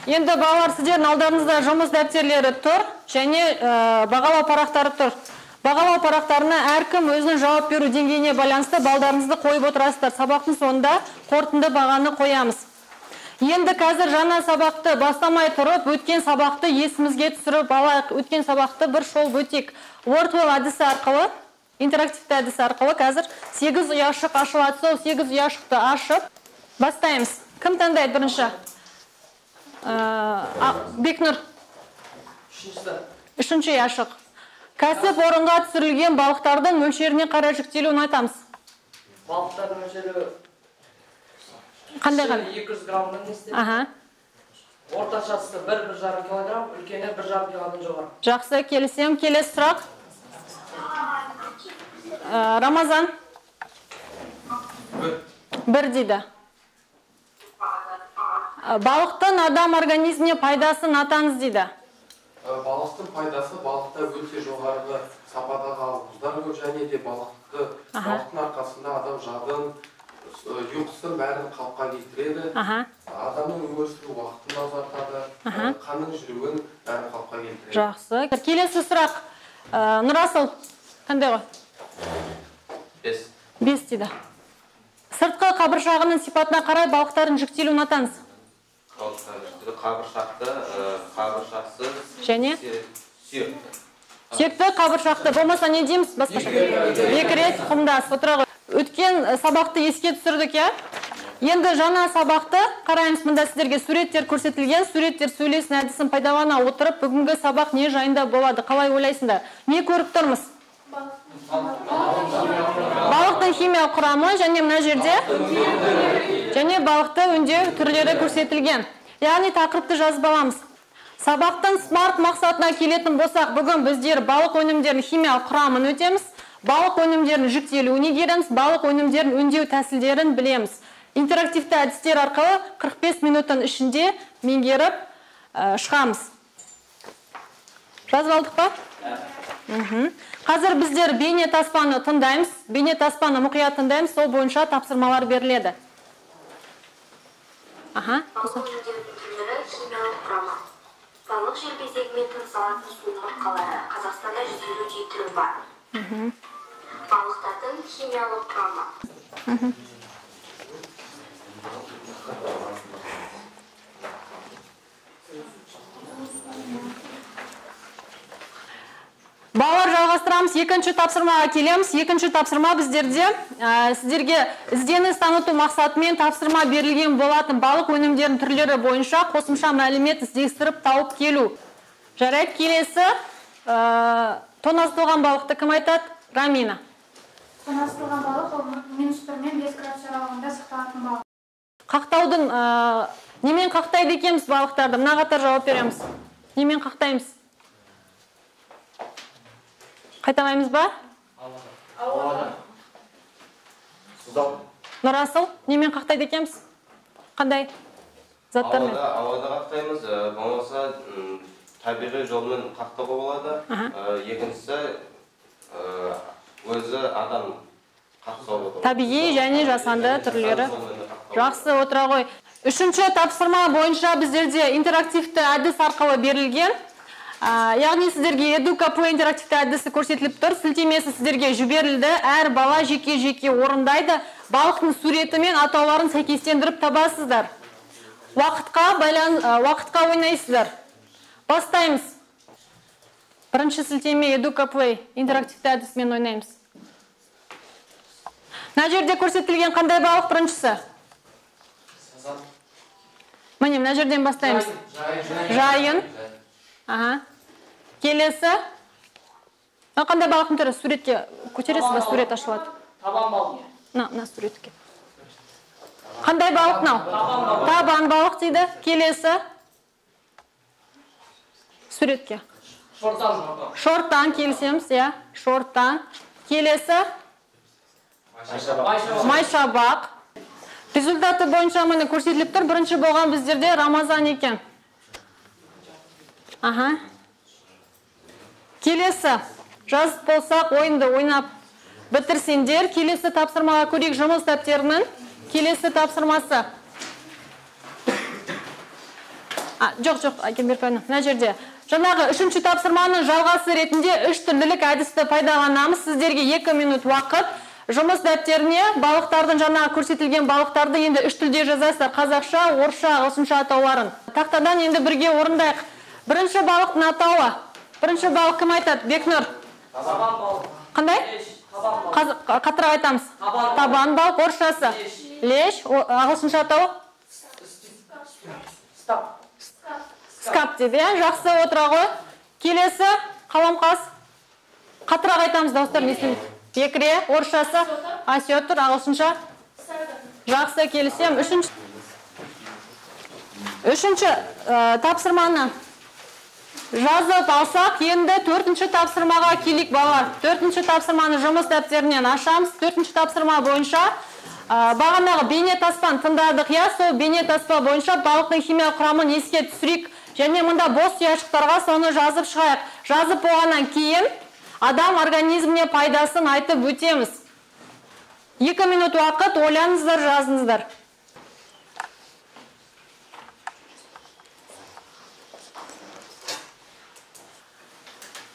Енді балалар, сіздердің алдарыңызда жұмыс дәптерлері тұр, және бағалау парақтары тұр. Бағалау парақтарына әркім өзінің жауап беру деңгейіне байланысты балдарыңызды қойып отырасыздар. Сабақтың соңында қорытынды бағаны қоямыз. Енді қазір жаңа сабақты бастамай тұрып, өткен сабақты есімізге түсіріп алайық. Өткен сабақты бір шолып өтейік. Wordwell әдісі арқылы, интерактивті әдісі арқылы қазір 8 ұяшық ашылады. Сол 8 ұяшықты ашып бастаймыз. Кім таңдайды бірінші? Бекнұр. Үшінші ұяшық. Кәсіп орынға түсірілген балықтардың мөлшеріне қарай жіктелуін айтамыз. Балықтардың мөлшері қандай қандай? 200 граммнан несте. Орташасы 1-1,5 килограмм, үлкені 1,5 килодан жоғары. Жақсы, келісем. Келесі сұрақ. Рамазан. 1 дейді. Балықтың адам организміне пайдасын атаңыз дейді. Балықтың пайдасы балықта өте жоғарғы сападағы ауыздар көп, және де балықтың арқасында адам жадын, ұйқысын бәрін қалыпқа келтіреді. Адамның өмір сүру уақытын азартады, қанның жүруін бәрін қалыпқа келтіреді. Жақсы. Келесі сұрақ. Нұрасыл, қандай ғой? 5. 5 дейді. Сыртқы қабыршағының сипатына қарай балықтардың жіктелуін атаңыз. Қабыршақты, қабыршақсыз, және сүйекті. Сүйекті, қабыршақты. Болмаса не дейміз? Басқаша. Бекірет, құмдас. Отыра ғой. Өткен сабақты еске түсірдік, я? Енді жаңа сабақты қараймыз. Мұнда сіздерге суреттер көрсетілген. Суреттер сөйлесін әдісін пайдалана отырып, бүгінгі сабақ не жайында болады? Қалай ойлайсыңдар? Не көріп тұрмыз? Балықтың химиялық құрамы және мына жерде және балықты өңдеу түрлері көрсетілген. Яғни тақырыпты жазып аламыз. Сабақтың смарт мақсатына келетін болсақ, бүгін біздер балық өнімдерінің химиялық құрамын өтеміз, балық өнімдерінің жіктелуіне келеміз, балық өнімдерінің өңдеу тәсілдерін білеміз. Интерактивті әдістер арқылы 45 минуттың ішінде меңгеріп шығамыз. Жазып алдық па? Қазір біздер бейне таспаны тыңдаймыз, бейне таспаны мұқият тыңдаймыз, сол бойынша тапсырмалар беріледі. Балық өнімдерінің түрлері химиялық құрамы. Балық желбезегімен тыныс алатын су омыртқалары. Қазақстанда 150 түрі бар. Балықтардың химиялық құрамы. Балалар, жалғастырамыз. Екінші тапсырмаға келеміз. Екінші тапсырма біздерде сіздерге ізденіс таныту мақсатымен тапсырма берілген болатын балық өнімдерінің түрлері бойынша қосымша мәлімет іздестіріп тауып келу. Жарайды, келесі тоңазытылған балықты кім айтады? Рамина. Тоңазытылған балық ол -1 мен 5 градус аралығында сақталатын балық. Қақтаудың немен қақтайды екенбіз балықтарды? Мына қатар жауап береміз. Немен қақтаймыз? Қайталаймыз ба? Ауада. Нұрасыл, немен қақтайды екенбіз? Қандай заттармен? Ауада қақтаймыз, болмаса табиғи жолмен қақтауға болады. Екіншісі өзі адам қақтауға болады. Табиғи және жасанды түрлері. Жақсы, отыра ғой. Үшінші тапсырма бойынша біздерде интерактивті әдіс арқылы берілген. Яғни сіздерге EduCaPlay интерактивті әдісі көрсетіліп тұр. Сілтемесі сіздерге жіберілді. Әр бала жеке-жеке орындайды. Балықтың суреті мен атауларын сәйкестендіріп табасыздар. Уақытқа ойнайсыздар. Бастаймыз. Бірінші сілтеме EduCaPlay интерактивті әдісімен ойнаймыз. Мына жерде көрсетілген қандай балық біріншісі? Міне, мына жерден бастаймыз. Жайын. Келесі. Қандай балықтың түрі? Суретке көтересіз ба? Сурет ашылады. Табан балық. На суретке. Қандай балық мынау? Табан балық дейді. Келесі. Суретке. Шорттан келісеміз, я. Шорттан. Келесі. Майшабақ. Результаты бойынша мені көрсетіліп тұр. Бірінші болған біздерде Рамазан екен. Келесі. Жазып болсақ, ойынды ойнап бітірсеңдер. Келесі тапсырмаға көрейік жұмыс дәптерінің. Келесі тапсырмасы. Жоқ, Айкенберкова, мына жерде. Жаңағы үшінші тапсырманың жалғасы ретінде үш түрлілік әдісті пайдаланамыз. Сіздерге 2 минут уақыт. Жұмыс дәптеріне балықтардың жаңағы көрсетілген балықтарды енді үш тілде жазасыздар. Қазақша, орысша, ағылшынша атауларын. Тақтадан енді бірге орындайық. Бірінші балықтың атауы. Бірінші балық кім айтады? Бекнұр. Табан балық. Қандай? Қатырақ айтамыз. Табан балық. Орысшасы. Леш. Ағылшынша атауы? Скап деп, жақсы отыра ғой. Келесі, қаламқас. Қатырақ айтамыз, дауыстар естілмейді. Бекіре, орысшасы, осетр, ағылшынша. Жақсы, келісем. Үшінші тапсырманы жазып алсақ, енді 4-ші тапсырмаға келейік балалар. 4-ші тапсырманы жұмыс дәптерінен ашамыз. 4-ші тапсырма бойынша бағанағы бейнетаспаны тыңдадық, сол бейнетаспа бойынша балықтың химиялық құрамын еске түсірейік. Және мұнда бос ұяшықтарға соны жазып шығайық. Жазып болғаннан кейін адам организміне пайдасын айтып өтеміз. 2 минут уақыт ойланыңыздар, жазыңыздар.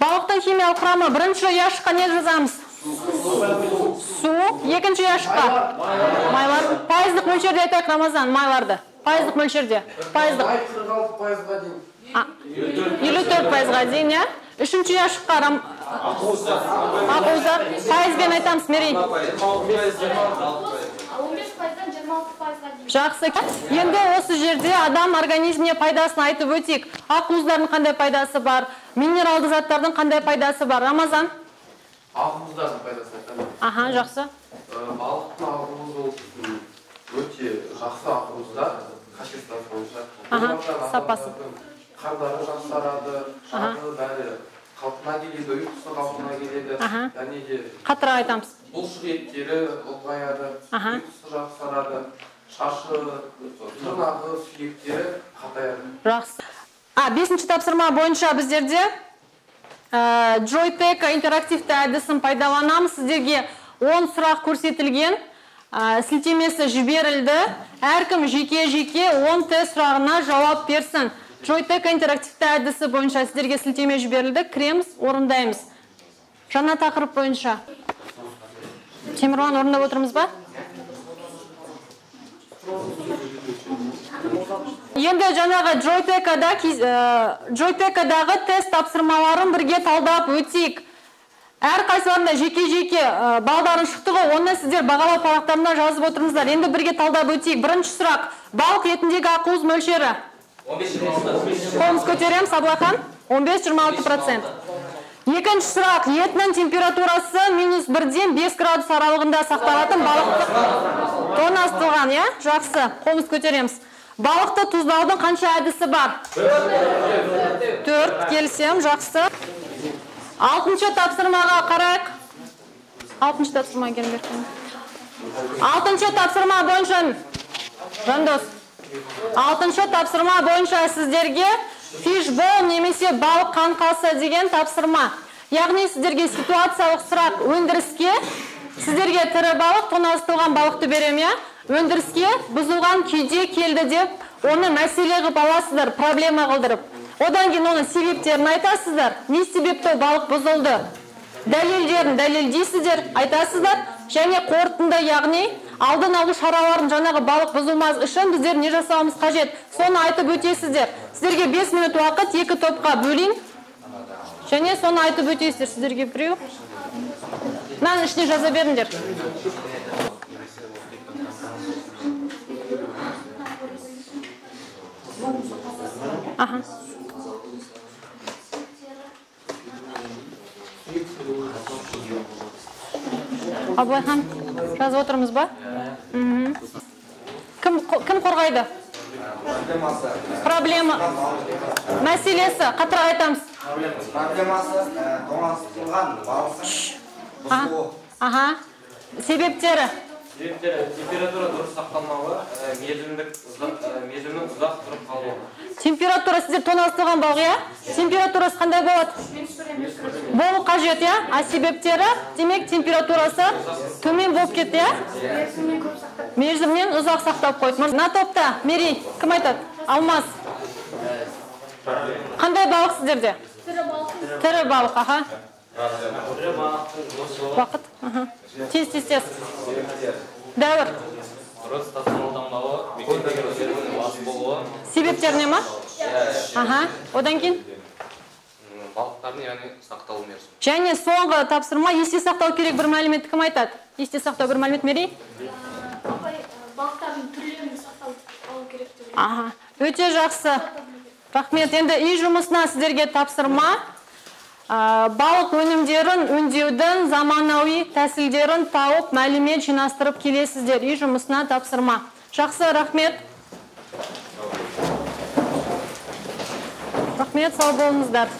Балықтың химиялық құрамы бірінші ұяшыққа не жазамыз? Су. Екінші ұяшыққа? Майлар. Пайыздық мөлшерде айтайық, Рамазан, майларды. Пайыздық мөлшерде. Пайыздық. 54%-ға дейін, я? Үшінші ұяшыққа ақуыздар. Пайызбен айтамыз, Мерей. 15%-дан 26%-ға дейін. Жақсы. Енді осы жерде адам организміне пайдасын айтып өтейік. Ақуыздардың қандай пайдасы бар? Минералды заттардың қандай пайдасы бар? Рамазан? Ақуыздардың пайдасын айтамын. Жақсы. Балықтың ақуызы өте жақсы ақуыздар, качествосы бойынша. Сапасы. Қандары жақсарады, жағы бәрі қалпына келеді, ұйқысы қалпына келеді. Және де Қатырақ айтамыз. бұлшық еттері ұлғаяды, ұйқысы жақсарады, шашы, тырнағы, сүйектері қатаяды. Жақсы. 5-ші тапсырма бойынша біздерде Joytech интерактивті әдісін пайдаланамыз. Сіздерге 10 сұрақ көрсетілген, сілтемесі жіберілді. Әркім жеке-жеке 10 тест сұрағына жауап берсін. Joytech интерактивті әдісі бойынша сіздерге сілтеме жіберілді. Кіреміз, орындаймыз. Жаңа тақырып бойынша. Темірлан, орындап отырмыз ба? Енді жаңағы Joytech-дағы тест тапсырмаларын бірге талдап өтейік. Әр қайсыларында жеке-жеке балдарын шықты ғой, оны сіздер бағалау парақтарына жазып отырыңыздар. Енді бірге талдап өтейік. Бірінші сұрақ. Балық етіндегі ақуыз мөлшері? 15-26%. Қолымыз көтереміз, Аблахан? 15-26%. Екінші сұрақ. Етінің температурасы -1-ден 5 градус аралығында сақталатын балықты тоңазытылған, я? Жақсы. Қолымыз көтереміз. Балықты тұздаудың қанша әдісі бар? 4. Келісем, жақсы. 6-ші тапсырмаға қарайық. 6-ші тапсырма келмек. 6-ші тапсырма бойынша Жандос. 6-ші тапсырма бойынша сіздерге фишбол немесе балық қаңқасы деген тапсырма. Яғни сіздерге ситуациялық сұрақ өндіріске, сіздерге тірі балық, тоңазытылған балықты берем, я? Өндіріске бұзылған күйде келді деп, оны мәселе қылып аласыздар, проблема қылдырып. Одан кейін оның себептерін айтасыздар. Не себепті балық бұзылды? Дәлелдерін дәлелдейсіздер, айтасыздар. Және қорытынды, яғни алдын алу шараларын жаңағы балық бұзылмас үшін біздер не жасауымыз қажет? Соны айтып өтесіздер. Сіздерге 5 минут уақыт 2 топқа бөлейін. Және соны айтып өтесіздер. Сіздерге біреу. Мынаның ішіне жаза беріңдер. Абылайхан, жазып отырмыз ба? Кім қорғайды? Проблема. Мәселесі, қатырақ айтамыз. Проблемасы тоңазытылған балықтың бұзылуы. Себептері? Температура дұрыс сақталмауы, мерзімнің ұзақ тұрып қалуы. Температура сіздер тоңазытылған балық, я? Температурасы қандай болады? Болу қажет, я? А себептері? Демек температурасы төмен болып кетті, я? Мерзімнен ұзақ сақтап қойды. На топта, Мерей, кім айтады? Алмаз. Қандай балық сіздерде? Тірі балық, аха. Уақыт. Тез. Дәуір. Дұрыс тасымалданбауы, мекендегі өздерінің басы болуы. Себептеріне ма? Аха. Одан кейін? Балықтардың яғни сақталу мерзімі. Және соңғы тапсырма есте сақтау керек бір мәліметті кім айтады? Есте сақтау бір мәлімет Мерей? Балықтардың түрлерін сақтау керек деп. Аха. Өте жақсы. Рахмет. Енді үй жұмысына сіздерге тапсырма. Балық өнімдерін өңдеудің заманауи тәсілдерін тауып, мәлімет жинастырып келесіздер. Үй жұмысына тапсырма. Жақсы, рахмет. Рахмет, сау болыңыздар.